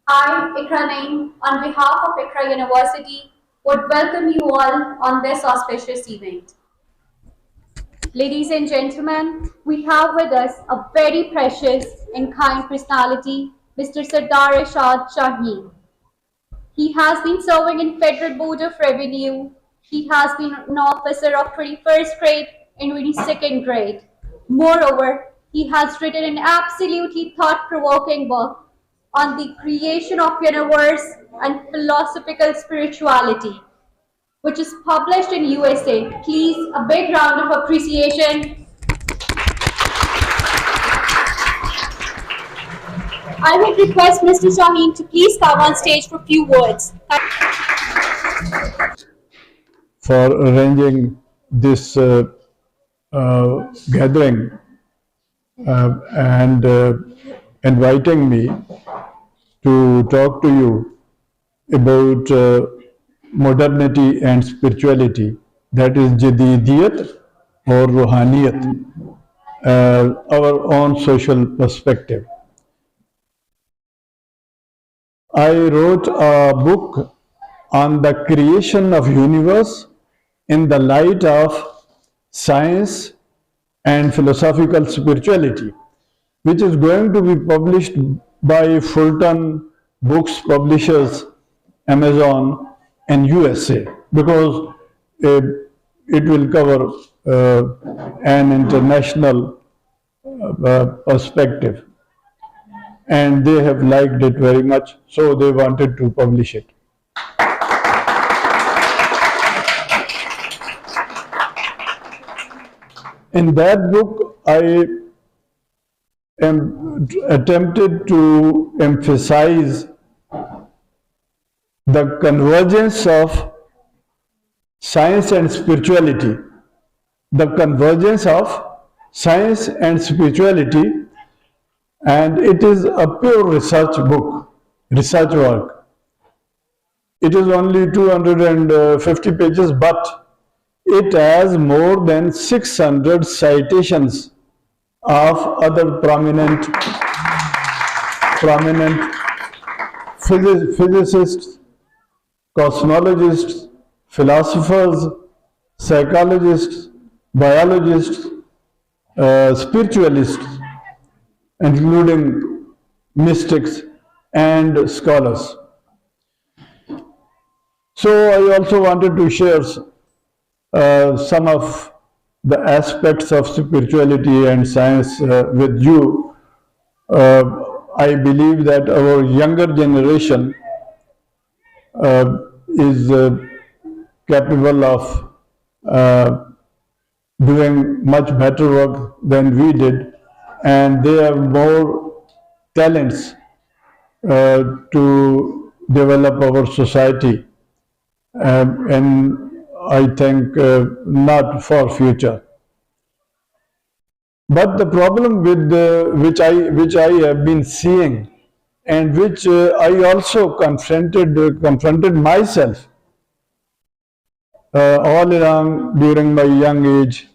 I, Iqra, on behalf of Iqra University, would welcome you all on this auspicious event. Ladies and gentlemen, we have with us a very precious and kind personality, Mr. Sardar Irshad Shaheen. He has been serving in Federal Board of Revenue. He has been an officer of 21st grade and 22nd grade. Moreover, he has written an absolutely thought-provoking book on the creation of universe and philosophical spirituality, which is published in USA. Please, a big round of appreciation. I would request Mr. Shaheen to please come on stage for a few words. For arranging this gathering and inviting me to talk to you about modernity and spirituality, that is Jadidiyat or Ruhaniyat, our own social perspective. I wrote a book on the creation of universe in the light of science and philosophical spirituality, which is going to be published by Fulton Books Publishers, Amazon, and USA, because it will cover an international perspective. And they have liked it very much, so they wanted to publish it. In that book, I attempted to emphasize the convergence of science and spirituality, the convergence of science and spirituality, and it is a pure research book, research work. It is only 250 pages, but it has more than 600 citations of other prominent physicists, cosmologists, philosophers, psychologists, biologists, spiritualists, including mystics and scholars. So I also wanted to share some of the aspects of spirituality and science with you. I believe that our younger generation is capable of doing much better work than we did, and they have more talents to develop our society, and I think not for future. But the problem with which I have been seeing, and which I also confronted myself all along during my young age,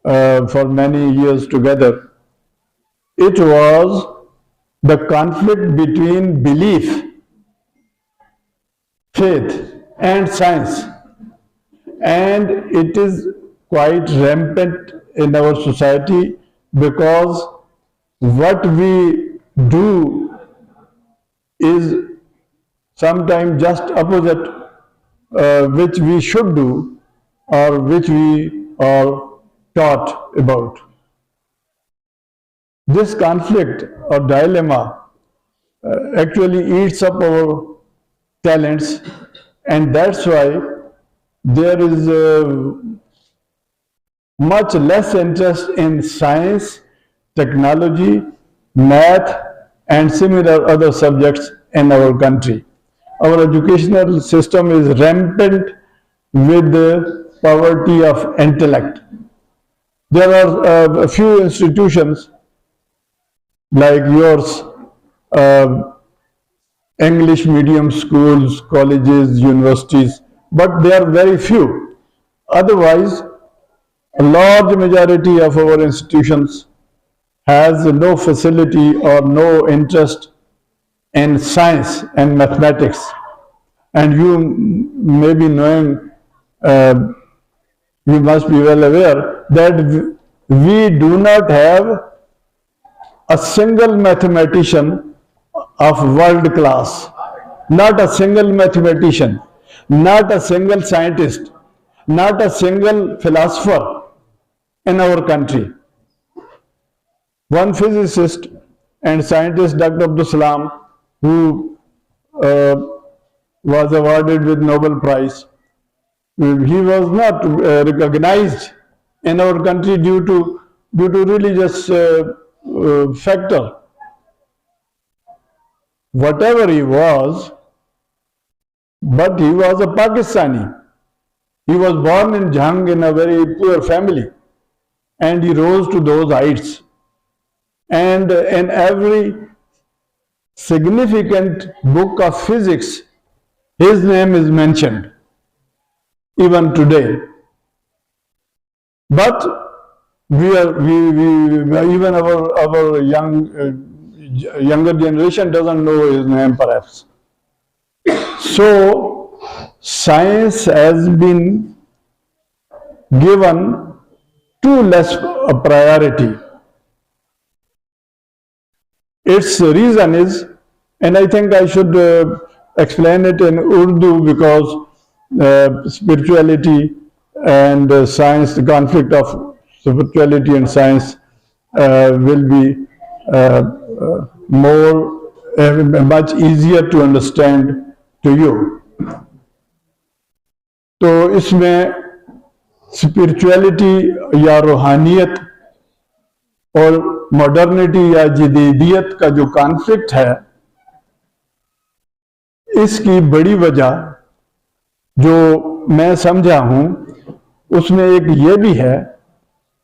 for many years together, it was the conflict between belief, faith, and science. And it is quite rampant in our society, because what we do is sometimes just opposite which we should do or which we are taught about. This conflict or dilemma actually eats up our talents, and that's why there is much less interest in science, technology, math, and similar other subjects in our country. Our educational system is rampant with the poverty of intellect. There are a few institutions like yours, English medium schools, colleges, universities, but they are very few. Otherwise, a large majority of our institutions has no facility or no interest in science and mathematics. And you may be knowing, uh, you must be well aware that we do not have a single mathematician of world class, not a single mathematician, not a single scientist, not a single philosopher in our country. One physicist and scientist, Dr. Abdul Salam, who uh, was awarded with Nobel Prize, he was not recognized in our country due to religious factor. Whatever he was, but he was a Pakistani. He was born in Jhang in a very poor family, and he rose to those heights. And in every significant book of physics, his name is mentioned, even today. But even our younger generation doesn't know his name, perhaps. So science has been given too less a priority. Its reason is, and I think I should explain it in Urdu, because spirituality and science, the conflict of spirituality and science will be much easier to understand to you. تو اس میں spirituality یا روحانیت اور modernity یا جدیدیت کا جو conflict ہے، اس کی بڑی وجہ جو میں سمجھا ہوں اس میں ایک یہ بھی ہے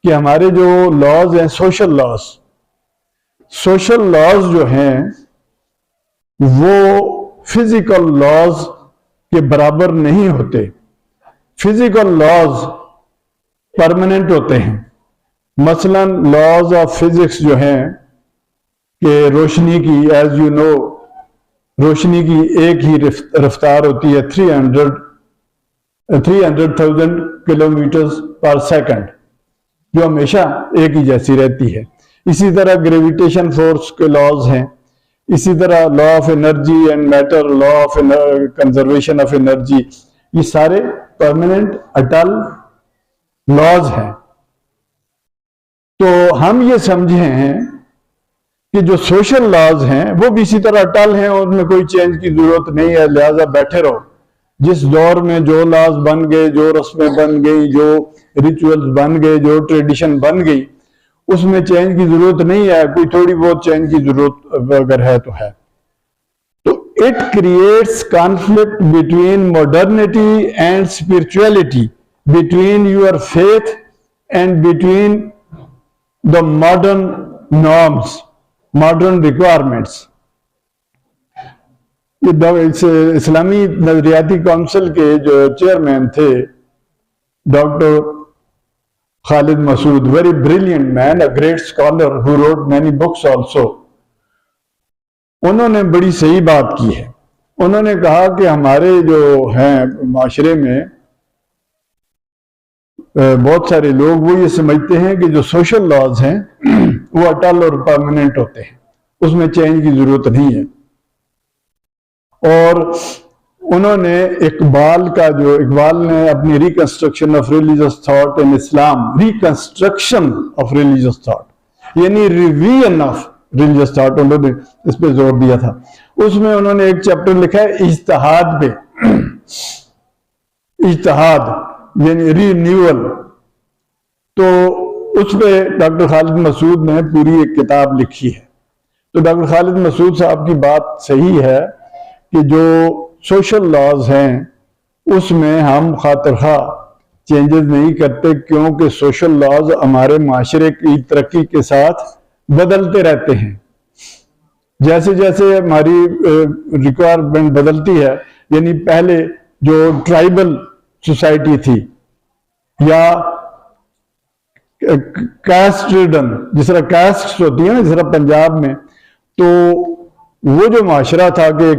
کہ ہمارے جو لاز ہیں، سوشل لاز جو ہیں وہ فزیکل لاز کے برابر نہیں ہوتے. فزیکل لاز پرماننٹ ہوتے ہیں. مثلا لاز آف فزکس جو ہیں کہ روشنی کی، ایز یو نو، روشنی کی ایک ہی رفتار ہوتی ہے 300,000 کلومیٹرز پر سیکنڈ، جو ہمیشہ ایک ہی جیسی رہتی ہے. اسی طرح گریویٹیشن فورس کے لاز ہیں، اسی طرح law of energy and matter, law of conservation of energy, یہ سارے پرماننٹ اٹل لاز ہیں. تو ہم یہ سمجھے ہیں کہ جو سوشل لاز ہیں وہ بھی اسی طرح اٹل ہیں، اور ان میں کوئی چینج کی ضرورت نہیں ہے، لہذا بیٹھے رہو. جس دور میں جو لاز بن گئے، جو رسمیں بن گئی، جو ریچولز بن گئے، جو ٹریڈیشن بن گئی، اس میں چینج کی ضرورت نہیں ہے. کوئی تھوڑی بہت چینج کی ضرورت اگر ہے تو ہے. تو it creates conflict between modernity and spirituality, between your faith and between the modern norms, modern requirements. اسلامی نظریاتی کونسل کے جو چیئرمین تھے doctor Khalid Masood, very brilliant man, a great scholar who wrote many books also, انہوں نے بڑی صحیح بات کی ہے. انہوں نے کہا کہ ہمارے جو ہیں معاشرے میں بہت سارے لوگ وہ یہ سمجھتے ہیں کہ جو سوشل لاز ہیں وہ اٹل اور پرماننٹ ہوتے ہیں، اس میں چینج کی ضرورت نہیں ہے. اور انہوں نے اقبال نے اپنی reconstruction of religious thought in Islam, reconstruction of religious thought یعنی ریویژن آف ریلیجس تھاٹ، انہوں نے اس پہ زور دیا تھا. اس میں انہوں نے ایک چیپٹر لکھا ہے اجتہاد پہ، اجتہاد یعنی رینیول. تو اس پہ ڈاکٹر خالد مسعود نے پوری ایک کتاب لکھی ہے. تو ڈاکٹر خالد مسعود صاحب کی بات صحیح ہے کہ جو سوشل لاز ہیں اس میں ہم خاطر خواہ چینجز نہیں کرتے، کیونکہ سوشل لاز ہمارے معاشرے کی ترقی کے ساتھ بدلتے رہتے ہیں. جیسے جیسے ہماری ریکوائرمنٹ بدلتی ہے، یعنی پہلے جو ٹرائبل سوسائٹی تھی یا کاسٹ ریڈن، جس طرح کاسٹ ہوتی ہے نا، جس طرح پنجاب میں، تو وہ جو معاشرہ تھا کہ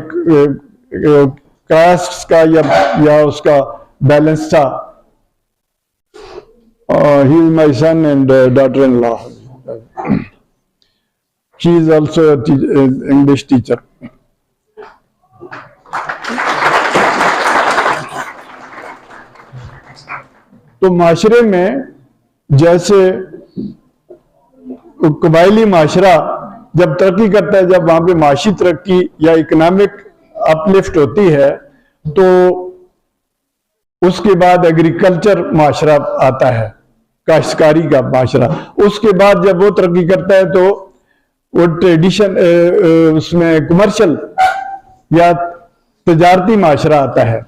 کاسٹ کا یا اس کا بیلنس تھا. He is my son and daughter-in-law. She is also an English teacher. تو معاشرے میں جیسے قبائلی معاشرہ جب ترقی کرتا ہے، جب وہاں پہ معاشی ترقی یا اکنامک اپلفٹ ہوتی ہے، تو اس کے بعد ایگریکلچر معاشرہ آتا ہے، کاشتکاری کا معاشرہ. اس کے بعد جب وہ ترقی کرتا ہے تو وہ ٹریڈیشن اس میں کمرشل یا تجارتی معاشرہ آتا ہے.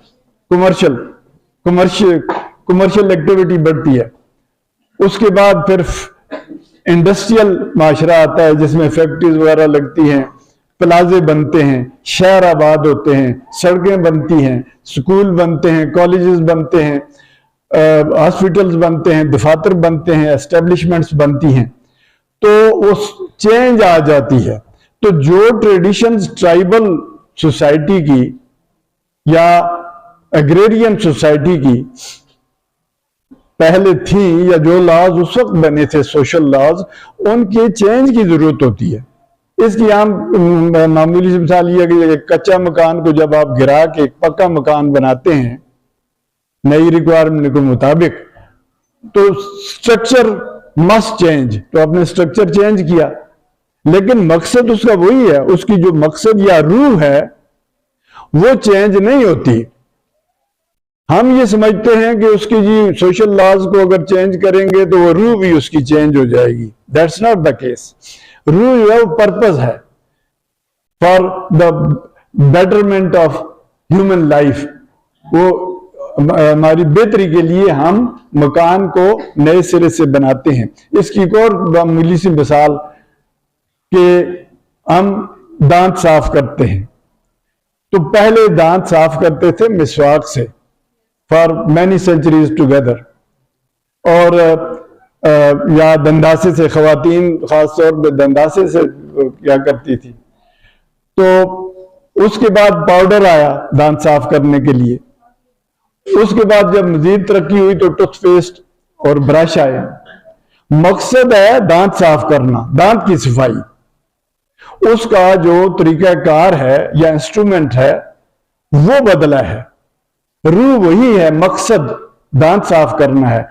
کمرشل ایکٹیویٹی بڑھتی ہے. اس کے بعد پھر انڈسٹریل معاشرہ آتا ہے، جس میں فیکٹریز وغیرہ لگتی ہیں، پلازے بنتے ہیں، شہر آباد ہوتے ہیں، سڑکیں بنتی ہیں، سکول بنتے ہیں، کالجز بنتے ہیں، ہاسپٹلز بنتے ہیں، دفاتر بنتے ہیں، اسٹیبلشمنٹس بنتی ہیں. تو اس چینج آ جاتی ہے. تو جو ٹریڈیشنز ٹرائبل سوسائٹی کی یا ایگریرین سوسائٹی کی پہلے تھیں، یا جو لاز اس وقت بنے تھے، سوشل لاز، ان کے چینج کی ضرورت ہوتی ہے. اس کی عام معمولی سی مثال یہ ہے کہ ایک کچا مکان کو جب آپ گرا کے ایک پکا مکان بناتے ہیں نئی ریکوائرمنٹ کے مطابق، تو سٹرکچر مسٹ چینج. تو آپ نے سٹرکچر چینج کیا، لیکن مقصد اس کا وہی ہے. اس کی جو مقصد یا روح ہے وہ چینج نہیں ہوتی. ہم یہ سمجھتے ہیں کہ اس کی سوشل لاز کو اگر چینج کریں گے تو وہ روح بھی اس کی چینج ہو جائے گی. That's not the case. روح جو ہے وہ پرپز ہے for the betterment of human life. وہ ہماری بہتری کے لیے ہم مکان کو نئے سرے سے بناتے ہیں. اس کی ایک اور معمولی سی مثال کہ ہم دانت صاف کرتے ہیں، تو پہلے دانت صاف کرتے تھے مسواک سے فار مینی سینچریز ٹوگیدر، اور یا دنداسے سے. خواتین خاص طور پہ دنداسے سے کیا کرتی تھی. تو اس کے بعد پاؤڈر آیا دانت صاف کرنے کے لیے. اس کے بعد جب مزید ترقی ہوئی تو ٹوتھ پیسٹ اور برش آئے. مقصد ہے دانت صاف کرنا، دانت کی صفائی. اس کا جو طریقہ کار ہے یا انسٹرومنٹ ہے وہ بدلا ہے. روح وہی ہے، مقصد دانت صاف کرنا ہے.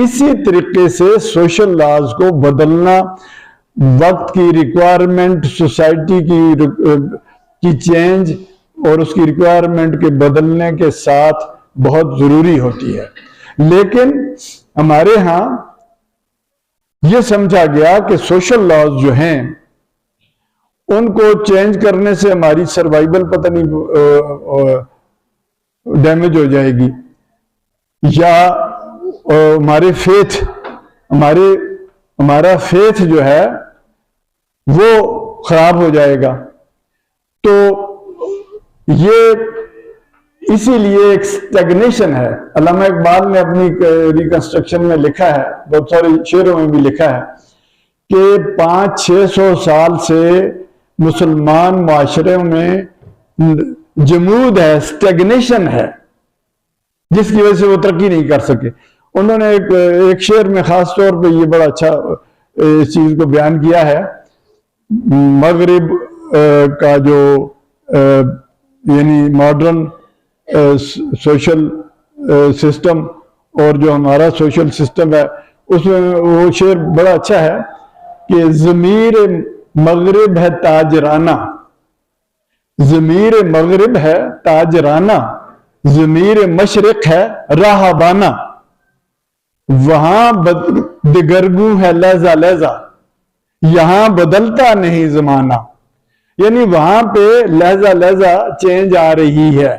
اسی طریقے سے سوشل لاز کو بدلنا، وقت کی ریکوائرمنٹ، سوسائٹی کی چینج اور اس کی ریکوائرمنٹ کے بدلنے کے ساتھ بہت ضروری ہوتی ہے. لیکن ہمارے ہاں یہ سمجھا گیا کہ سوشل لاز جو ہیں ان کو چینج کرنے سے ہماری سروائیول پتہ نہیں ڈیمیج ہو جائے گی، یا ہمارے ہمارا فیتھ جو ہے وہ خراب ہو جائے گا. تو یہ اسی لیے ایک اسٹیگنیشن ہے. علامہ اقبال نے اپنی ریکنسٹرکشن میں لکھا ہے، بہت سارے شعروں میں بھی لکھا ہے کہ 500-600 سال سے مسلمان معاشرے میں جمود ہے، اسٹیگنیشن ہے، جس کی وجہ سے وہ ترقی نہیں کر سکے. انہوں نے ایک شعر میں خاص طور پہ یہ بڑا اچھا اس چیز کو بیان کیا ہے. مغرب کا جو یعنی ماڈرن سوشل سسٹم اور جو ہمارا سوشل سسٹم ہے، اس میں وہ شعر بڑا اچھا ہے کہ ضمیر مغرب ہے تاجرانہ، ضمیر مغرب ہے تاجرانہ، ضمیر مشرق ہے راہبانہ، وہاں دگرگوں ہے لہجہ لہجہ، یہاں بدلتا نہیں زمانہ. یعنی وہاں پہ لہجہ لہجہ چینج آ رہی ہے،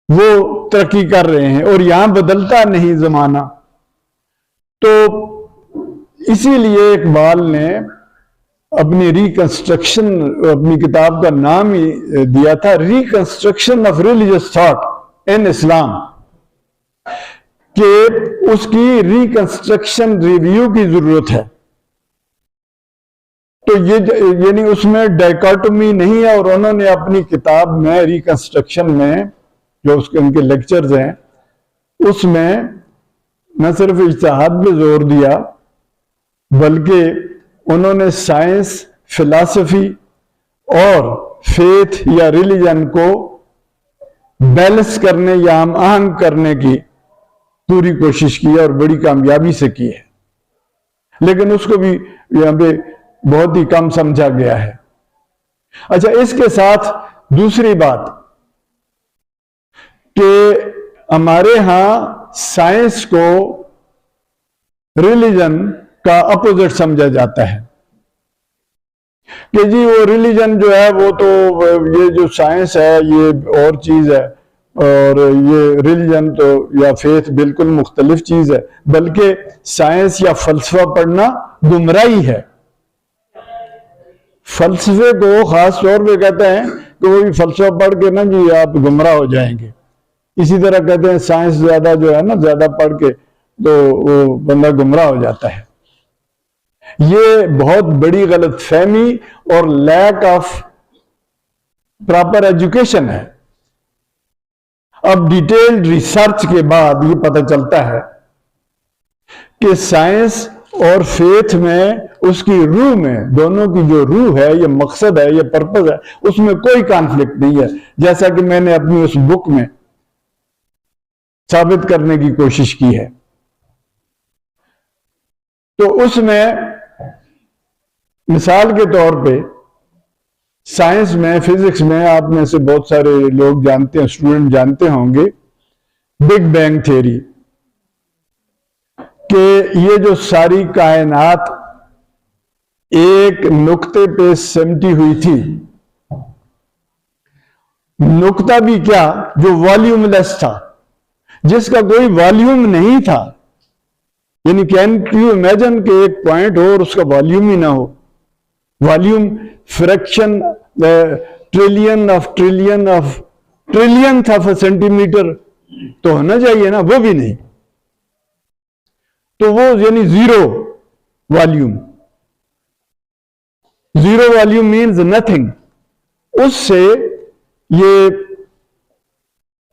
وہ ترقی کر رہے ہیں، اور یہاں بدلتا نہیں زمانہ. تو اسی لیے اقبال نے اپنی ریکنسٹرکشن، اپنی کتاب کا نام ہی دیا تھا reconstruction of religious thought in Islam, کہ اس کی ریکنسٹرکشن ریویو کی ضرورت ہے. تو یہ یعنی اس میں ڈائکاٹومی نہیں ہے، اور انہوں نے اپنی کتاب میں ریکنسٹرکشن میں جو ان کے لیکچرز ہیں اس میں نہ صرف اجتہاد پہ زور دیا بلکہ انہوں نے سائنس، فلسفی اور فیتھ یا ریلیجن کو بیلنس کرنے یا ہم آہنگ کرنے کی پوری کوشش کی ہے اور بڑی کامیابی سے کی ہے، لیکن اس کو بھی یہاں پہ بہت ہی کم سمجھا گیا ہے۔ اچھا، اس کے ساتھ دوسری بات کہ ہمارے ہاں سائنس کو ریلیجن کا اپوزٹ سمجھا جاتا ہے کہ جی وہ ریلیجن جو ہے وہ تو یہ جو سائنس ہے یہ اور چیز ہے، اور یہ ریلیجن تو یا فیتھ بالکل مختلف چیز ہے، بلکہ سائنس یا فلسفہ پڑھنا گمراہی ہے۔ فلسفے کو خاص طور پہ کہتے ہیں کہ وہ فلسفہ پڑھ کے نا جی آپ گمراہ ہو جائیں گے، اسی طرح کہتے ہیں سائنس زیادہ جو ہے نا زیادہ پڑھ کے تو وہ بندہ گمراہ ہو جاتا ہے۔ یہ بہت بڑی غلط فہمی اور لیک آف پراپر ایجوکیشن ہے۔ اب ڈیٹیلڈ ریسرچ کے بعد یہ پتہ چلتا ہے کہ سائنس اور فیتھ میں اس کی روح میں، دونوں کی جو روح ہے، یہ مقصد ہے، یہ پرپز ہے، اس میں کوئی کانفلکٹ نہیں ہے، جیسا کہ میں نے اپنی اس بک میں ثابت کرنے کی کوشش کی ہے۔ تو اس میں مثال کے طور پہ سائنس میں، فزکس میں آپ میں سے بہت سارے لوگ جانتے ہیں، اسٹوڈنٹ جانتے ہوں گے بگ بینگ تھیوری، کہ یہ جو ساری کائنات ایک نقطے پہ سمٹی ہوئی تھی، نقطہ بھی کیا جو والیوم لیس تھا، جس کا کوئی والیوم نہیں تھا، یعنی کین یو امیجن کہ ایک پوائنٹ ہو اور اس کا والیوم ہی نہ ہو، volume fraction trillion of trillionth of a centimetre تو ہونا چاہیے نا، وہ بھی نہیں، تو وہ یعنی زیرو والیوم مینز نتھنگ۔ اس سے یہ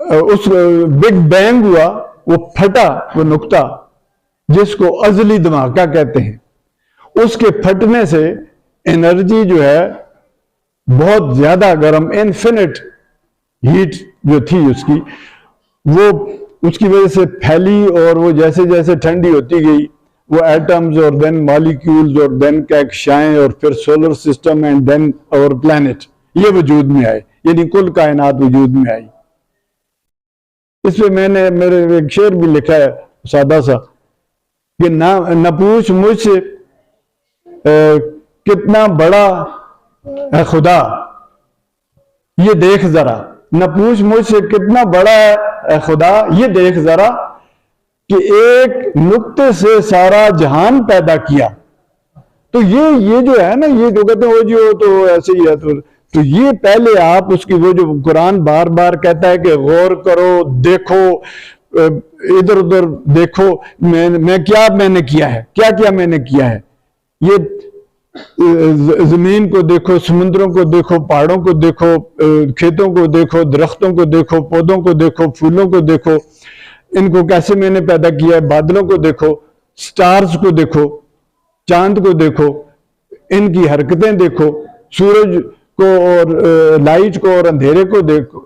اس بگ بینگ ہوا، وہ پھٹا، وہ نقطہ جس کو ازلی دھماکہ کہتے ہیں، اس کے پھٹنے سے انرجی جو ہے بہت زیادہ گرم، انفینٹ ہیٹ جو تھی اس کی، وہ اس کی وجہ سے پھیلی، اور وہ جیسے جیسے ٹھنڈی ہوتی گئی وہ ایٹمز اور دین مالیکیولز اور دین کہکشائیں اور پھر سولر سسٹم اینڈ دین اور پلانٹ یہ وجود میں آئے، یعنی کل کائنات وجود میں آئی۔ اس پہ میں نے میرے ایک شعر بھی لکھا ہے سادہ سا کہ نہ پوچھ مجھ سے کتنا بڑا ہے خدا یہ دیکھ ذرا، نہ پوچھ مجھ سے کتنا بڑا ہے خدا یہ دیکھ ذرا، کہ ایک نقطے سے سارا جہان پیدا کیا۔ تو یہ جو ہے نا، یہ جو کہتے ہیں وہ جو تو ایسے ہی ہے، تو یہ پہلے آپ اس کی وہ جو قرآن بار بار کہتا ہے کہ غور کرو، دیکھو، ادھر ادھر دیکھو، میں نے کیا ہے، کیا میں نے کیا ہے، یہ زمین کو دیکھو، سمندروں کو دیکھو، پہاڑوں کو دیکھو، کھیتوں کو دیکھو، درختوں کو دیکھو، پودوں کو دیکھو، پھولوں کو دیکھو، ان کو کیسے میں نے پیدا کیا ہے، بادلوں کو دیکھو، سٹارز کو دیکھو، چاند کو دیکھو، ان کی حرکتیں دیکھو، سورج کو اور لائٹ کو اور اندھیرے کو دیکھو،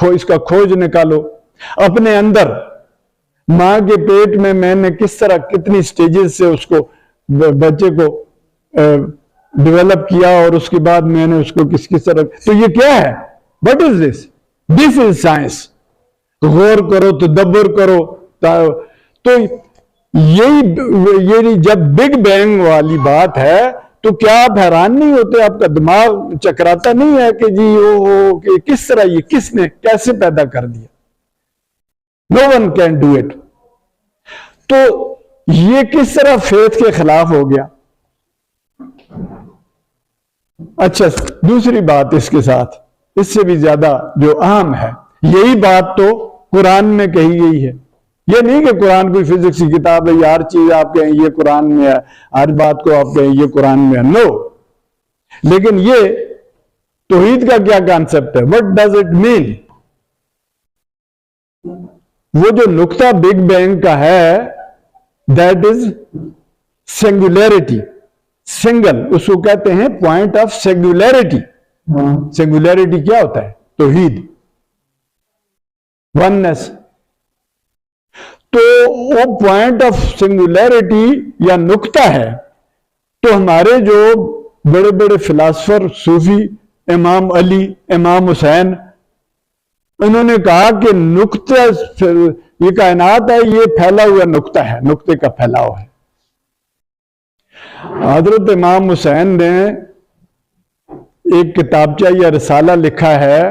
اس کا کھوج نکالو اپنے اندر۔ ماں کے پیٹ میں نے کس طرح کتنی سٹیجز سے اس کو بچے کو ڈیولپ کیا، اور اس کے بعد میں نے اس کو کس طرح، تو یہ کیا ہے؟ What is this? This is science. غور کرو، تدبر کرو، تو یہی جب بگ بینگ والی بات ہے تو کیا آپ حیران نہیں ہوتے، آپ کا دماغ چکراتا نہیں ہے کہ جی کہ کس طرح یہ کس نے کیسے پیدا کر دیا؟ No one can do it. تو یہ کس طرح فیتھ کے خلاف ہو گیا؟ اچھا، دوسری بات اس کے ساتھ، اس سے بھی زیادہ جو اہم ہے، یہی بات تو قرآن میں کہی گئی ہے، یہ نہیں کہ قرآن کوئی فزکس کی کتاب ہے، ہر چیز آپ کہیں یہ قرآن میں ہے، ہر بات کو آپ کہیں یہ قرآن میں ہے، نو. لیکن یہ توحید کا کیا کانسیپٹ ہے؟ What does it mean? وہ جو نقطہ بگ بینگ کا ہے دیٹ از سنگولیرٹی. سنگل، اس کو کہتے ہیں پوائنٹ آف سنگولیرٹی. سنگولیرٹی کیا ہوتا ہے؟ توحید، وننس. تو وہ پوائنٹ آف سنگولیرٹی یا نقطہ ہے. تو ہمارے جو بڑے بڑے فلاسفر صوفی، امام علی، امام حسین، انہوں نے کہا کہ نقطہ، یہ کائنات ہے، یہ پھیلا ہوا نقطہ ہے، نقطے کا پھیلاؤ ہے. حضرت امام حسین نے ایک کتابچہ یا رسالہ لکھا ہے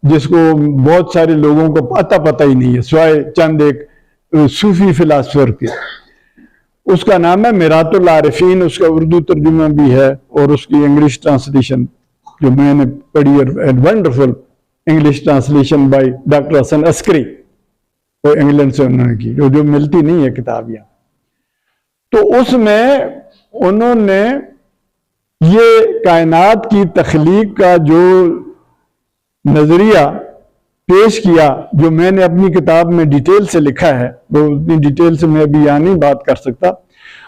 جس کو بہت سارے لوگوں کو پتہ ہی نہیں ہے سوائے چند ایک صوفی فلاسفر کے. اس کا نام ہے میرات العارفین. اس کا اردو ترجمہ بھی ہے اور اس کی انگلش ٹرانسلیشن جو میں نے پڑھی ہے، wonderful English translation by doctor Hasan Askari, وہ انگلینڈ سے انہوں نے کی، جو ملتی نہیں ہے کتاب یہاں. تو اس میں انہوں نے یہ کائنات کی تخلیق کا جو نظریہ پیش کیا، جو میں نے اپنی کتاب میں ڈیٹیل سے لکھا ہے، وہ اتنی ڈیٹیل سے میں ابھی یہاں نہیں بات کر سکتا.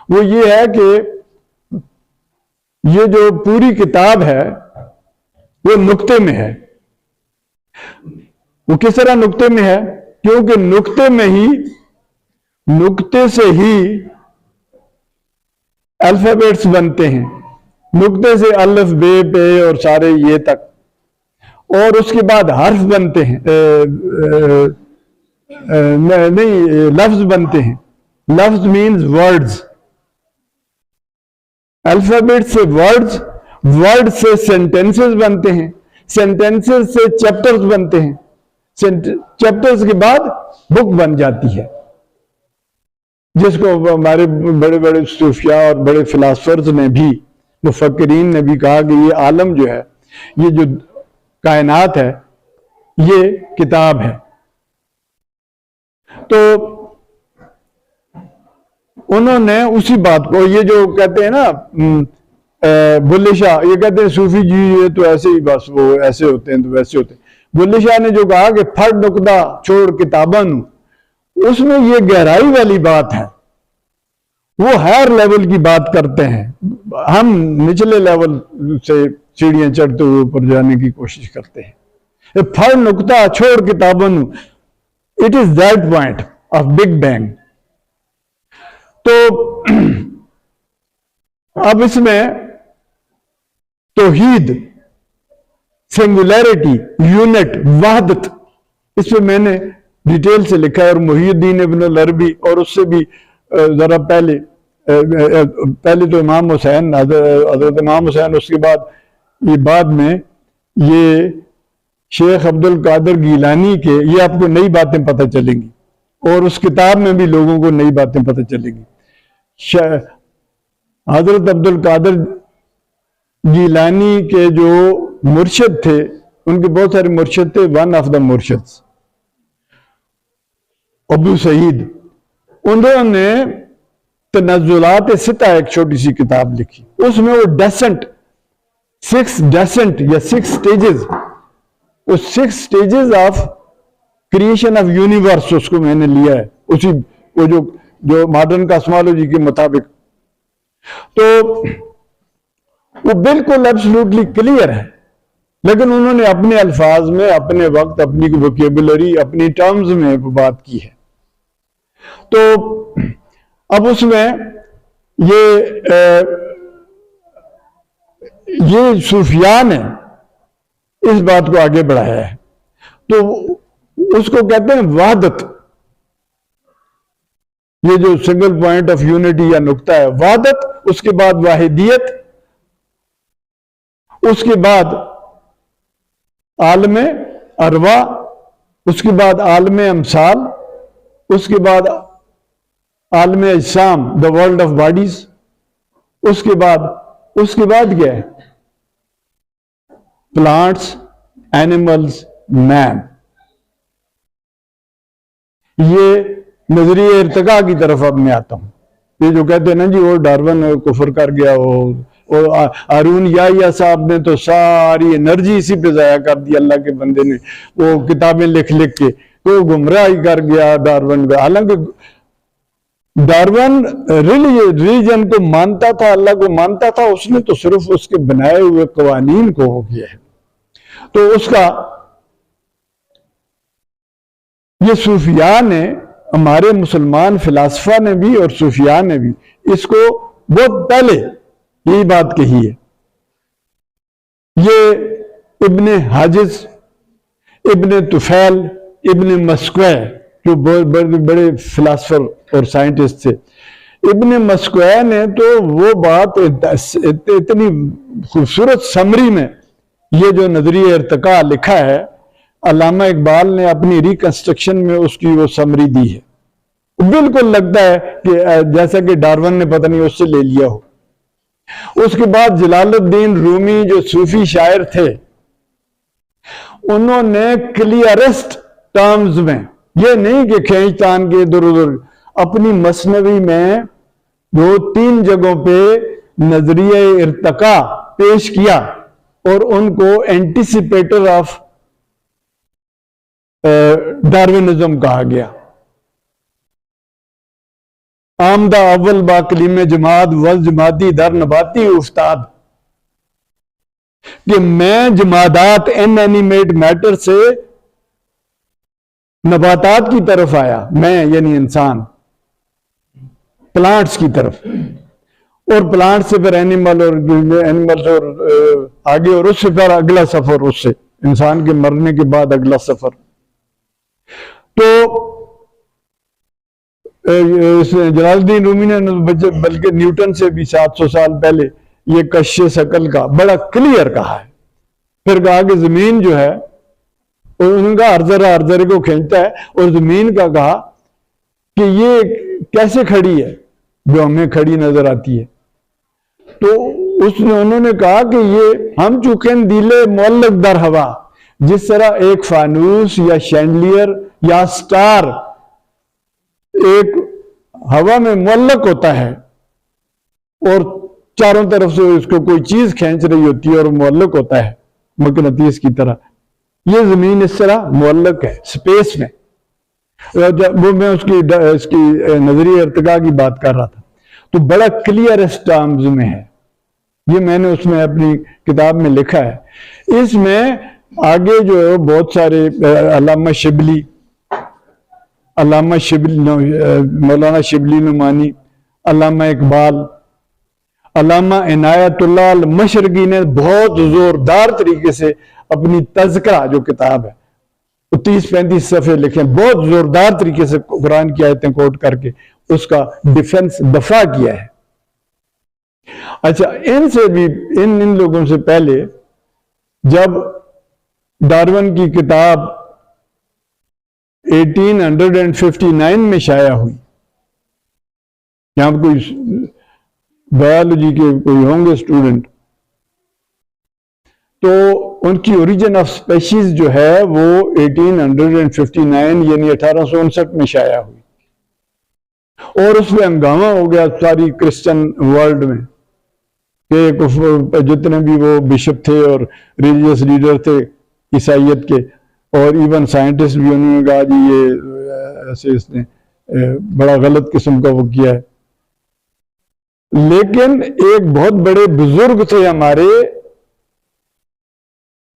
وہ یہ ہے کہ یہ جو پوری کتاب ہے وہ نقطے میں ہے. وہ کس طرح نقطے میں ہے؟ کیونکہ نقطے سے ہی الفابیٹس بنتے ہیں. نقطے سے الف، بے، پے اور سارے یہ تک، اور اس کے بعد حرف بنتے ہیں، نہیں، لفظ بنتے ہیں. لفظ مینز ورڈز. الفابیٹ سے ورڈز، ورڈ سے سینٹینسز بنتے ہیں، سینٹینسز سے چیپٹرز بنتے ہیں، چیپٹرز کے بعد بک بن جاتی ہے، جس کو ہمارے بڑے بڑے صوفیاء اور بڑے فلاسفرز نے بھی، مفکرین نے بھی کہا کہ یہ عالم جو ہے، یہ جو کائنات ہے، یہ کتاب ہے. تو انہوں نے اسی بات کو، یہ جو کہتے ہیں نا بلے شاہ، یہ کہتے ہیں صوفی جی یہ تو ایسے ہی بس وہ ایسے ہوتے ہیں تو ویسے ہوتے ہیں. بلے شاہ نے جو کہا کہ پھڑ نقدہ چھوڑ کتاباں، اس میں یہ گہرائی والی بات ہے. وہ ہائر لیول کی بات کرتے ہیں، ہم نچلے لیول سے سیڑھیاں چڑھتے ہوئے اوپر جانے کی کوشش کرتے ہیں. پھڑ نقطہ چھوڑ کتاباں، it is that point of big bang. تو اب اس میں توحید، سنگولیرٹی، یونٹ، وحدت، اس پہ میں نے ڈیٹیل سے لکھا ہے. اور محی الدین ابن العربی، اور اس سے بھی ذرا پہلے تو امام حسین، حضرت امام حسین، اس کے بعد یہ بعد میں یہ شیخ عبد القادر گیلانی کے، یہ آپ کو نئی باتیں پتہ چلیں گی، اور اس کتاب میں بھی لوگوں کو نئی باتیں پتہ چلیں گی. حضرت عبد القادر گیلانی کے جو مرشد تھے، ان کے بہت سارے مرشد تھے، ون آف دا مرشد ابو سعید، انہوں نے تنزلات ستہ ایک چھوٹی سی کتاب لکھی. اس میں وہ ڈیسنٹ، سکس ڈیسنٹ یا سکس سٹیجز، وہ six stages of creation of universe, اس کو میں نے لیا ہے، اسی وہ جو ماڈرن کاسمالوجی کے مطابق. تو وہ بالکل ایبسلوٹلی کلیئر ہے، لیکن انہوں نے اپنے الفاظ میں، اپنے وقت، اپنی ووکیبلری، اپنی ٹرمز میں بات کی ہے. تو اب اس میں یہ صوفیاء نے اس بات کو آگے بڑھایا ہے. تو اس کو کہتے ہیں وحدت. یہ جو سنگل پوائنٹ آف یونٹی یا نقطہ ہے، وحدت، اس کے بعد واحدیت، اس کے بعد عالم ارواح، اس کے بعد عالم امثال، اس کے بعد عالم اجسام، دا ورلڈ آف باڈیز، اس کے بعد کیا ہے؟ پلانٹس، اینیملز، مین. یہ نظریہ ارتقاء کی طرف اب میں آتا ہوں. یہ جو کہتے ہیں نا جی وہ ڈارون کفر کر گیا, وہ ہارون یا صاحب نے تو ساری انرجی اسی پہ ضائع کر دی اللہ کے بندے نے, وہ کتابیں لکھ کے تو گمراہی کر گیا ڈارون کا. حالانکہ ڈارون ریلیجن کو مانتا تھا, اللہ کو مانتا تھا, اس نے تو صرف اس کے بنائے ہوئے قوانین کو ہو گیا ہے. تو اس کا یہ صوفیاء نے, ہمارے مسلمان فلاسفہ نے بھی اور صوفیاء نے بھی اس کو بہت پہلے یہی بات کہی ہے. یہ ابن حاجز, ابن طفیل, ابن مسکوے جو بہت بڑے فلاسفر اور سائنٹسٹ تھے, ابن مسکوے نے تو وہ بات اتنی خوبصورت سمری میں یہ جو نظریہ ارتقاء لکھا ہے, علامہ اقبال نے اپنی ریکنسٹرکشن میں اس کی وہ سمری دی ہے. بالکل لگتا ہے کہ جیسا کہ ڈارون نے پتہ نہیں اس سے لے لیا ہو. اس کے بعد جلال الدین رومی جو صوفی شاعر تھے, انہوں نے کلیئرسٹ ٹرمز میں, یہ نہیں کہ کھینچ تان کے ادھر ادھر, اپنی مثنوی میں 2-3 جگہوں پہ نظریہ ارتقاء پیش کیا اور ان کو اینٹیسپیٹر آف ڈاروینزم کہا گیا. آمدہ اول با کلیم جماعت وز جماعتی در نباتی افتاد, کہ میں جمادات ان اینیمیٹ میٹر سے نباتات کی طرف آیا, میں یعنی انسان پلانٹس کی طرف, اور پلانٹ سے پھر اینیمل اور آگے, اور اس سے پھر اگلا سفر, اس سے انسان کے مرنے کے بعد اگلا سفر. تو جلال الدین رومی نے بلکہ نیوٹن سے بھی 700 سال پہلے یہ کشش عقل کا بڑا کلیئر کہا ہے. پھر کہا کہ زمین جو ہے, اور ان کا ہر ذرے کو کھینچتا ہے, اور زمین کا کہا کہ یہ کیسے کھڑی ہے جو ہمیں کھڑی نظر آتی ہے. تو انہوں نے کہا کہ یہ ہم چکن دیلے معلق در ہوا, جس طرح ایک فانوس یا شینڈلیئر یا سٹار ایک ہوا میں معلق ہوتا ہے اور چاروں طرف سے اس کو کوئی چیز کھینچ رہی ہوتی ہے اور معلق ہوتا ہے مقناطیس کی طرح, یہ زمین اس طرح معلق ہے سپیس میں. وہ میں اس کی نظریہ ارتقاء کی بات کر رہا تھا, تو بڑا کلیئر ٹرمز میں ہے. یہ میں نے اس میں اپنی کتاب میں لکھا ہے. اس میں آگے جو ہے بہت سارے علامہ شبلی, مولانا شبلی نعمانی, علامہ اقبال, علامہ عنایت اللہ المشرقی نے بہت زوردار طریقے سے اپنی تذکرہ جو کتاب ہے 30-35 صفحے لکھے, بہت زوردار طریقے سے قرآن کی آیتیں کوٹ کر کے اس کا دفاع کیا ہے. اچھا, ان سے بھی ان لوگوں سے پہلے جب ڈارون کی کتاب 1859 میں شائع ہوئی, یہاں کوئی بایولوجی کے کوئی ہوں گے اسٹوڈنٹ, تو ان کی اوریجن آف اسپیشیز جو ہے وہ 1859 یعنی 1859 میں شائع ہوئی, اور اس میں ہنگامہ ہو گیا ساری کرسچن ورلڈ میں کہ جتنے بھی وہ بشپ تھے اور ریلیجیس لیڈر تھے عیسائیت کے, اور ایون سائنٹسٹ بھی, انہوں نے کہا جی یہ ایسے اس نے بڑا غلط قسم کا وہ کیا ہے. لیکن ایک بہت بڑے بزرگ تھے ہمارے,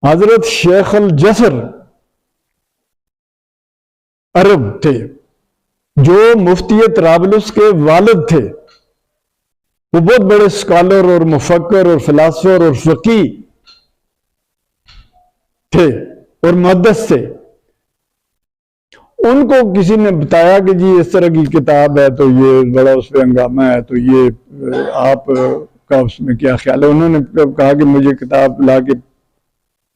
حضرت شیخ الجسر عرب تھے, جو مفتی طرابلس کے والد تھے. وہ بہت بڑے اسکالر اور مفکر اور فلاسفر اور فقی تھے اور محدث تھے. ان کو کسی نے بتایا کہ جی اس طرح کی کتاب ہے تو یہ بڑا اس پہ ہنگامہ ہے, تو یہ آپ کا اس میں کیا خیال ہے. انہوں نے کہا کہ مجھے کتاب لا کے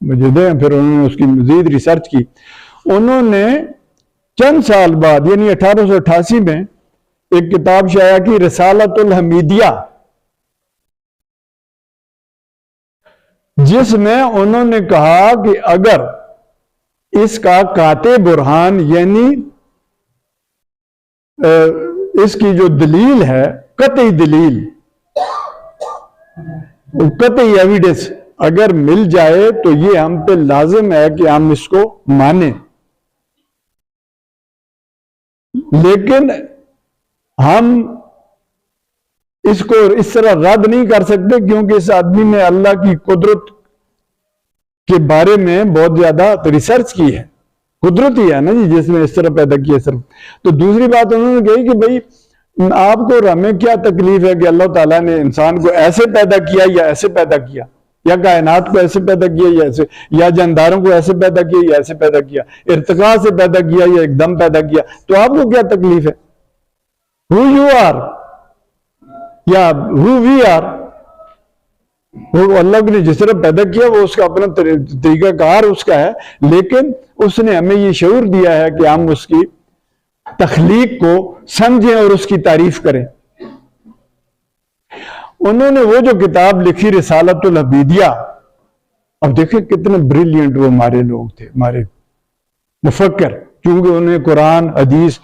مجھے دیں. پھر انہوں نے اس کی مزید ریسرچ کی. انہوں نے چند سال بعد یعنی 1888 میں ایک کتاب شائع کی, رسالۃ الحمیدیہ, جس میں انہوں نے کہا کہ اگر اس کا قاطع برہان یعنی اس کی جو دلیل ہے، قطعی دلیل، قطعی ایویڈنس اگر مل جائے تو یہ ہم پہ لازم ہے کہ ہم اس کو مانیں، لیکن ہم اس کو اس طرح رد نہیں کر سکتے کیونکہ اس آدمی نے اللہ کی قدرت کے بارے میں بہت زیادہ ریسرچ کی ہے، قدرت ہی ہے نا جی جس نے اس طرح پیدا کیا صرف۔ تو دوسری بات انہوں نے کہی کہ بھئی آپ کو اور ہمیں کیا تکلیف ہے کہ اللہ تعالیٰ نے انسان کو ایسے پیدا کیا یا ایسے پیدا کیا، یا کائنات کو ایسے پیدا کیا یا ایسے، یا جانداروں کو ایسے پیدا کیا یا ایسے پیدا کیا، ارتقاء سے پیدا کیا یا ایک دم پیدا کیا، تو آپ کو کیا تکلیف ہے؟ who you are یا who we are، وہ اللہ نے جس طرح پیدا کیا وہ اس کا اپنا طریقہ کار اس کا ہے، لیکن اس نے ہمیں یہ شعور دیا ہے کہ ہم اس کی تخلیق کو سمجھیں اور اس کی تعریف کریں۔ انہوں نے وہ جو کتاب لکھی رسالۃ العبیدیہ، اب دیکھیں کتنے بریلینٹ وہ ہمارے لوگ تھے، ہمارے مفکر، کیونکہ انہیں قرآن، حدیث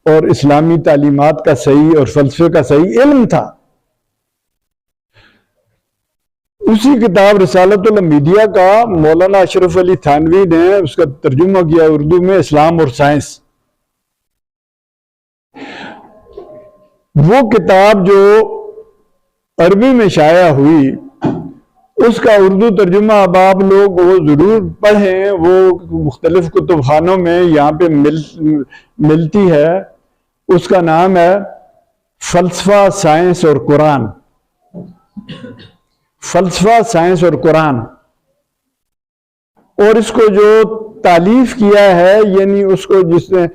اور اسلامی تعلیمات کا صحیح اور فلسفے کا صحیح علم تھا۔ اسی کتاب رسالۃ العبیدیہ کا مولانا اشرف علی تھانوی نے اس کا ترجمہ کیا اردو میں، اسلام اور سائنس۔ وہ کتاب جو عربی میں شائع ہوئی اس کا اردو ترجمہ اب آپ لوگ وہ ضرور پڑھیں، وہ مختلف کتب خانوں میں یہاں پہ ملتی ہے۔ اس کا نام ہے فلسفہ، سائنس اور قرآن، فلسفہ، سائنس اور قرآن۔ اور اس کو جو تالیف کیا ہے، یعنی اس کو جس نے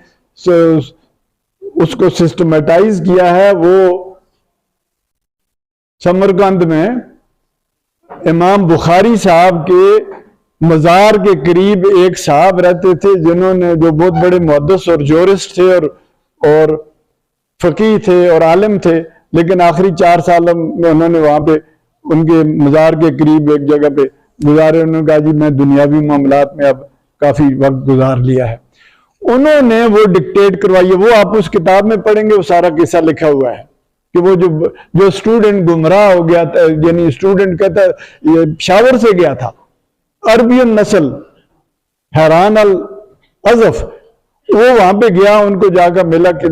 اس کو سسٹمیٹائز کیا ہے، وہ سمرقند میں امام بخاری صاحب کے مزار کے قریب ایک صاحب رہتے تھے جنہوں نے، جو بہت بڑے محدث اور جورسٹ تھے اور فقیہ تھے اور عالم تھے، لیکن آخری 4 سال میں انہوں نے وہاں پہ ان کے مزار کے قریب ایک جگہ پہ گزارے۔ انہوں نے کہا جی میں دنیاوی معاملات میں اب کافی وقت گزار لیا ہے۔ انہوں نے وہ ڈکٹیٹ کروائی، وہ آپ اس کتاب میں پڑھیں گے، وہ سارا قصہ لکھا ہوا ہے کہ وہ جو اسٹوڈنٹ گمراہ ہو گیا تھا، یعنی اسٹوڈنٹ کہتا ہے یہ پشاور سے گیا تھا، عربی النسل، حیران العزف، وہ وہاں پہ گیا، ان کو جا کر ملا کہ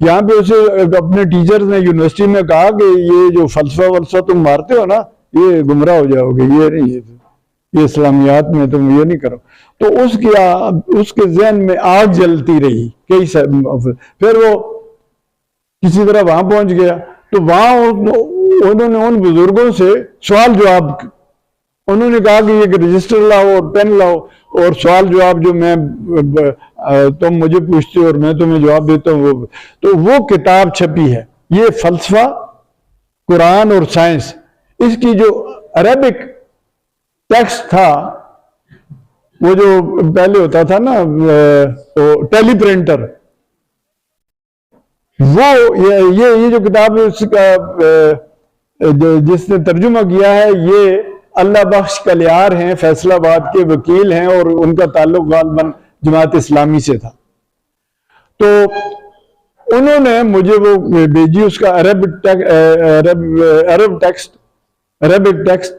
یہاں پہ اسے اپنے ٹیچرز نے یونیورسٹی میں کہا کہ یہ جو فلسفہ تم مارتے ہو نا، یہ گمراہ ہو جاؤ گے، یہ نہیں، یہ اسلامیات میں تم یہ نہیں کرو۔ تو اس کے ذہن میں آگ جلتی رہی پھر وہ کسی طرح وہاں پہنچ گیا، تو وہاں انہوں نے ان بزرگوں سے سوال جواب، انہوں نے کہا کہ یہ رجسٹر لاؤ اور پین لاؤ اور سوال جواب جو میں تم مجھے پوچھتے ہو اور میں تمہیں جواب دیتا ہوں، تو وہ کتاب چھپی ہے، یہ فلسفہ، قرآن اور سائنس۔ اس کی جو عربک ٹیکسٹ تھا، وہ جو پہلے ہوتا تھا نا ٹیلی پرنٹر، وہ یہ جو کتاب اس کا جس نے ترجمہ کیا ہے، یہ اللہ بخش کلیار ہیں، فیصلہ آباد کے وکیل ہیں، اور ان کا تعلق غالباً جماعت اسلامی سے تھا۔ تو انہوں نے مجھے وہ بھیجی، اس کا عربک ٹیکسٹ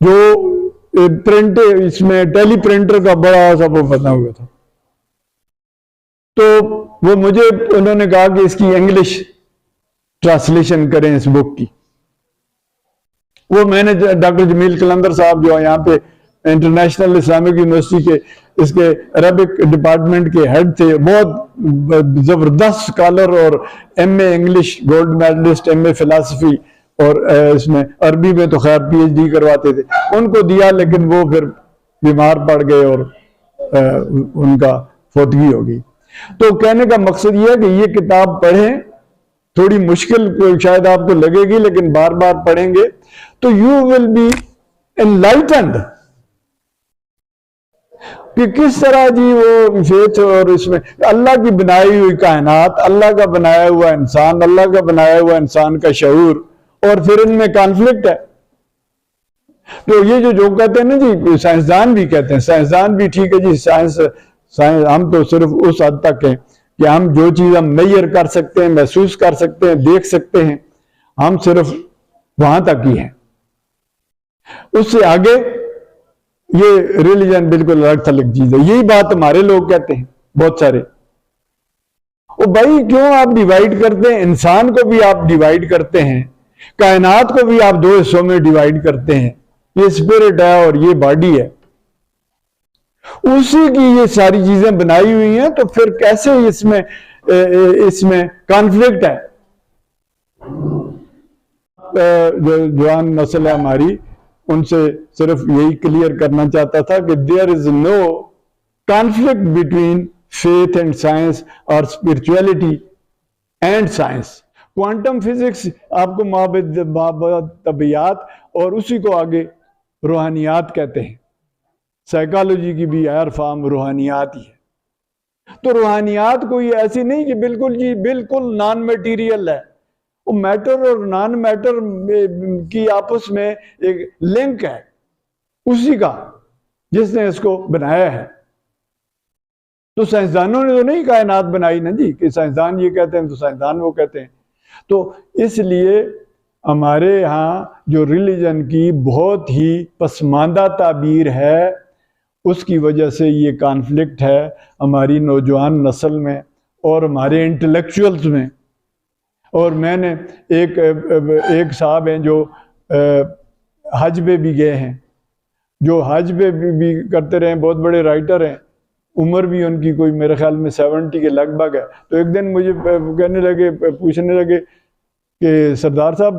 جو پرنٹ، اس میں ٹیلی پرنٹر کا بڑا سا وہ بنا ہوا تھا۔ تو وہ مجھے انہوں نے کہا کہ اس کی انگلش ٹرانسلیشن کریں اس بک کی۔ وہ میں نے ڈاکٹر جمیل قلندر صاحب جو یہاں پہ انٹرنیشنل اسلامک یونیورسٹی کے اس کے عربک ڈپارٹمنٹ کے ہیڈ تھے، بہت زبردست اسکالر اور M A English gold medalist, M اے فلسفی، اور اس میں عربی میں تو خیر پی ایچ ڈی کرواتے تھے، ان کو دیا، لیکن وہ پھر بیمار پڑ گئے اور ان کا فوتگی ہو گئی۔ تو کہنے کا مقصد یہ ہے کہ یہ کتاب پڑھیں، تھوڑی مشکل شاید آپ کو لگے گی، لیکن بار بار پڑھیں گے تو یو ول بی انلائٹنڈ کہ کس طرح جی وہ فیتھ، اور اس میں اللہ کی بنائی ہوئی کائنات، اللہ کا بنایا ہوا انسان، اللہ کا بنایا ہوا انسان کا شعور، اور پھر ان میں کانفلکٹ ہے۔ تو یہ جو کہتے ہیں نا جی، سائنسدان بھی کہتے ہیں، سائنسدان بھی ٹھیک ہے جی، سائنس ہم تو صرف اس حد تک ہیں کہ ہم جو چیز ہم میئر کر سکتے ہیں، محسوس کر سکتے ہیں، دیکھ سکتے ہیں، ہم صرف وہاں تک ہی ہیں. اس سے آگے یہ ریلیجن بالکل الگ تھلگ چیز ہے. یہی بات ہمارے لوگ کہتے ہیں بہت سارے. او بھائی کیوں آپ ڈیوائیڈ کرتے ہیں؟ انسان کو بھی آپ ڈیوائیڈ کرتے ہیں، کائنات کو بھی آپ دو حصوں میں ڈیوائیڈ کرتے ہیں. یہ اسپرٹ ہے اور یہ باڈی ہے، اسی کی یہ ساری چیزیں بنائی ہوئی ہیں، تو پھر کیسے اس میں کانفلکٹ ہے؟ جو جوان نسل ہے ہماری، ان سے صرف یہی کلیئر کرنا چاہتا تھا کہ there is no conflict between faith and science اور spirituality and science. Quantum physics آپ کو طبیعیات اور اسی کو آگے روحانیات کہتے ہیں. سائیکالوجی کی بھی ہائر فارم روحانیات ہی ہے. تو روحانیات کوئی ایسی نہیں کہ بالکل جی بالکل نان میٹیریل ہے. وہ میٹر اور نان میٹر کی آپس میں ایک لنک ہے اسی کا جس نے اس کو بنایا ہے. تو سائنسدانوں نے تو نہیں کائنات بنائی نا جی، کہ سائنسدان یہ کہتے ہیں تو سائنسدان وہ کہتے ہیں. تو اس لیے ہمارے ہاں جو ریلیجن کی بہت ہی پسماندہ تعبیر ہے، اس کی وجہ سے یہ کانفلکٹ ہے ہماری نوجوان نسل میں اور ہمارے انٹلیکچوئلز میں. اور میں نے ایک صاحب ہیں جو حج پہ بھی گئے ہیں، جو حج پہ بھی کرتے رہے ہیں، بہت بڑے رائٹر ہیں، عمر بھی ان کی کوئی میرے خیال میں 70 کے لگ بھگ ہے. تو ایک دن مجھے پوچھنے لگے کہ سردار صاحب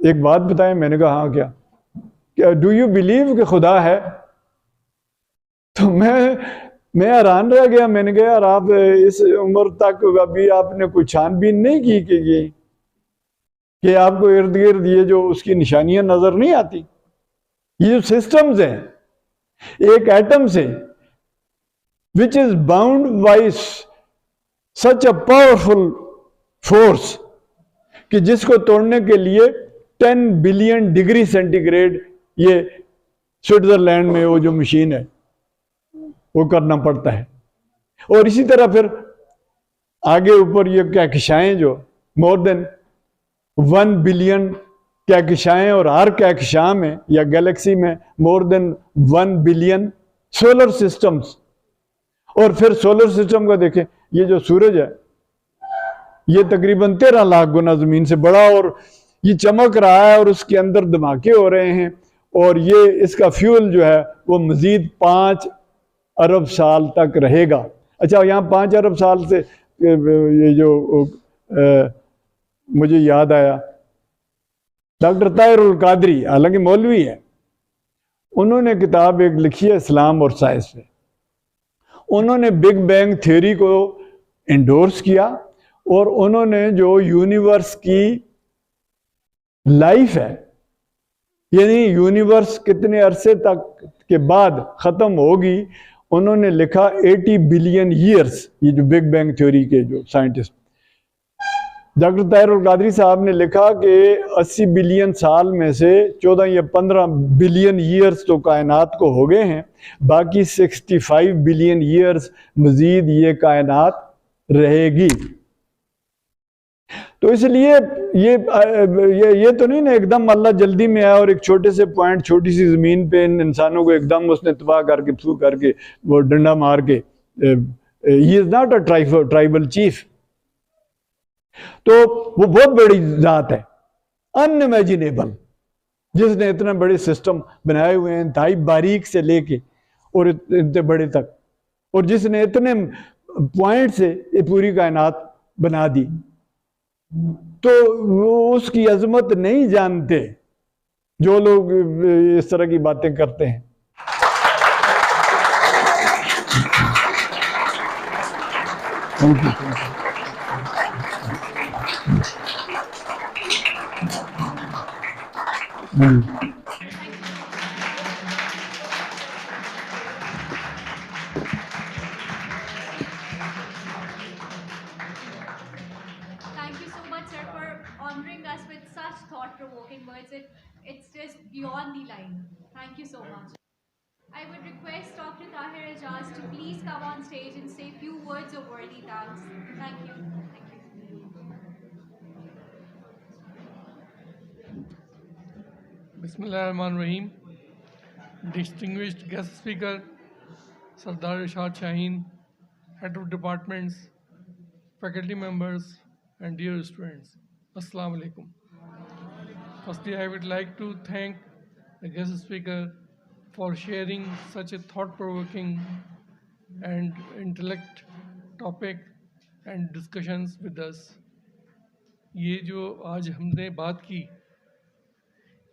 ایک بات بتائیں. میں نے کہا ہاں کیا ڈو یو بلیو کہ خدا ہے؟ تو میں حیران رہ گیا. میں نے کہا یار آپ اس عمر تک ابھی آپ نے کوئی چھان بین نہیں کی کہ آپ کو ارد گرد یہ جو اس کی نشانیاں نظر نہیں آتی. یہ جو سسٹمز ہیں ایک ایٹم سے which is bound by such a powerful force کہ جس کو توڑنے کے لیے 10 بلین ڈگری سینٹی گریڈ یہ سوئٹزرلینڈ میں وہ جو مشین ہے وہ کرنا پڑتا ہے. اور اسی طرح پھر آگے اوپر یہ کہکشائیں جو مور دین 1 بلین کہکشائیں، اور ہر کہکشاں میں یا گیلیکسی میں مور دین 1 بلین سولر سسٹمز. اور پھر سولر سسٹم کا دیکھیں، یہ جو سورج ہے یہ تقریباً 13 لاکھ گنا زمین سے بڑا، اور یہ چمک رہا ہے اور اس کے اندر دھماکے ہو رہے ہیں، اور یہ اس کا فیول جو ہے وہ مزید 5 ارب سال تک رہے گا. اچھا یہاں 5 ارب سال سے یہ جو مجھے یاد آیا ڈاکٹر طاہر القادری، حالانکہ مولوی ہے، انہوں نے کتاب ایک لکھی ہے اسلام اور سائنس پہ. انہوں نے بگ بینگ تھیوری کو انڈورس کیا، اور انہوں نے جو یونیورس کی لائف ہے، یعنی یونیورس کتنے عرصے تک کے بعد ختم ہوگی، انہوں نے لکھا 80 بلین ایئرس. یہ جو بگ بینگ تھیوری کے جو سائنٹسٹ ڈاکٹر طاہر القادری صاحب نے لکھا کہ 80 بلین سال میں سے 14 یا 15 بلین ایئرز تو کائنات کو ہو گئے ہیں، باقی 65 بلین ایئرز مزید یہ کائنات رہے گی. تو اس لیے یہ تو نہیں نا ایک دم اللہ جلدی میں آیا اور ایک چھوٹے سے پوائنٹ، چھوٹی سی زمین پہ ان انسانوں کو ایک دم اس نے تباہ کر کے تھو کر کے وہ ڈنڈا مار کے. He is not a tribal chief. تو وہ بہت بڑی ذات ہے، ان امیجنیبل، جس نے اتنے بڑے سسٹم بنائے ہوئے ہیں انتہائی باریک سے لے کے اور اتنے بڑے تک، اور جس نے اتنے پوائنٹ سے یہ پوری کائنات بنا دی. تو وہ اس کی عظمت نہیں جانتے جو لوگ اس طرح کی باتیں کرتے ہیں. Thank you so much, sir, for honoring us with such thought-provoking words. It's just beyond the line. Thank you so much. I would request Dr. Tahir Ejaz to please come on stage and say a few words of worthy thanks. Thank you. Thank you. Bismillahirrahmanirrahim. Distinguished guest speaker, Sardar Irshad Shaheen, Head of Departments, faculty members, and dear students. Assalamu alaikum. Firstly, I would like to thank the guest speaker for sharing such a thought-provoking and intellect topic and discussions with us. یہ جو آج ہم نے بات کی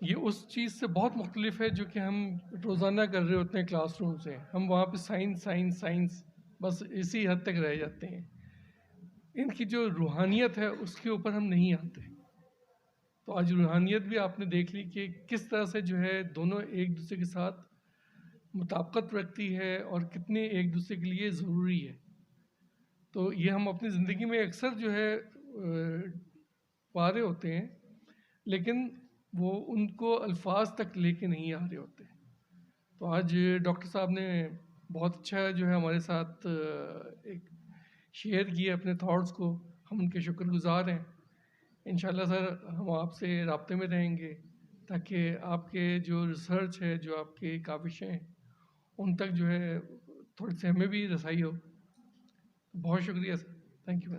یہ اس چیز سے بہت مختلف ہے جو کہ ہم روزانہ کر رہے ہوتے ہیں کلاس روم سے. ہم وہاں پہ سائنس سائنس سائنس بس اسی حد تک رہ جاتے ہیں. ان کی جو روحانیت ہے اس کے اوپر ہم نہیں آتے. تو آج روحانیت بھی آپ نے دیکھ لی کہ کس طرح سے جو ہے دونوں ایک دوسرے کے ساتھ مطابقت رکھتی ہے اور کتنے ایک دوسرے کے لیے ضروری ہے. تو یہ ہم اپنی زندگی میں اکثر جو ہے پا رہے ہوتے ہیں لیکن وہ ان کو الفاظ تک لے کے نہیں آ رہے ہوتے. تو آج ڈاکٹر صاحب نے بہت اچھا جو ہے ہمارے ساتھ ایک شیئر کیا اپنے تھاٹس کو. ہم ان کے شکر گزار ہیں. انشاءاللہ سر ہم آپ سے رابطے میں رہیں گے تاکہ آپ کے جو ریسرچ ہے جو آپ کے کاوشیں ہیں ان تک جو ہے تھوڑی سی ہمیں بھی رسائی ہو. بہت شکریہ سر. Thank you.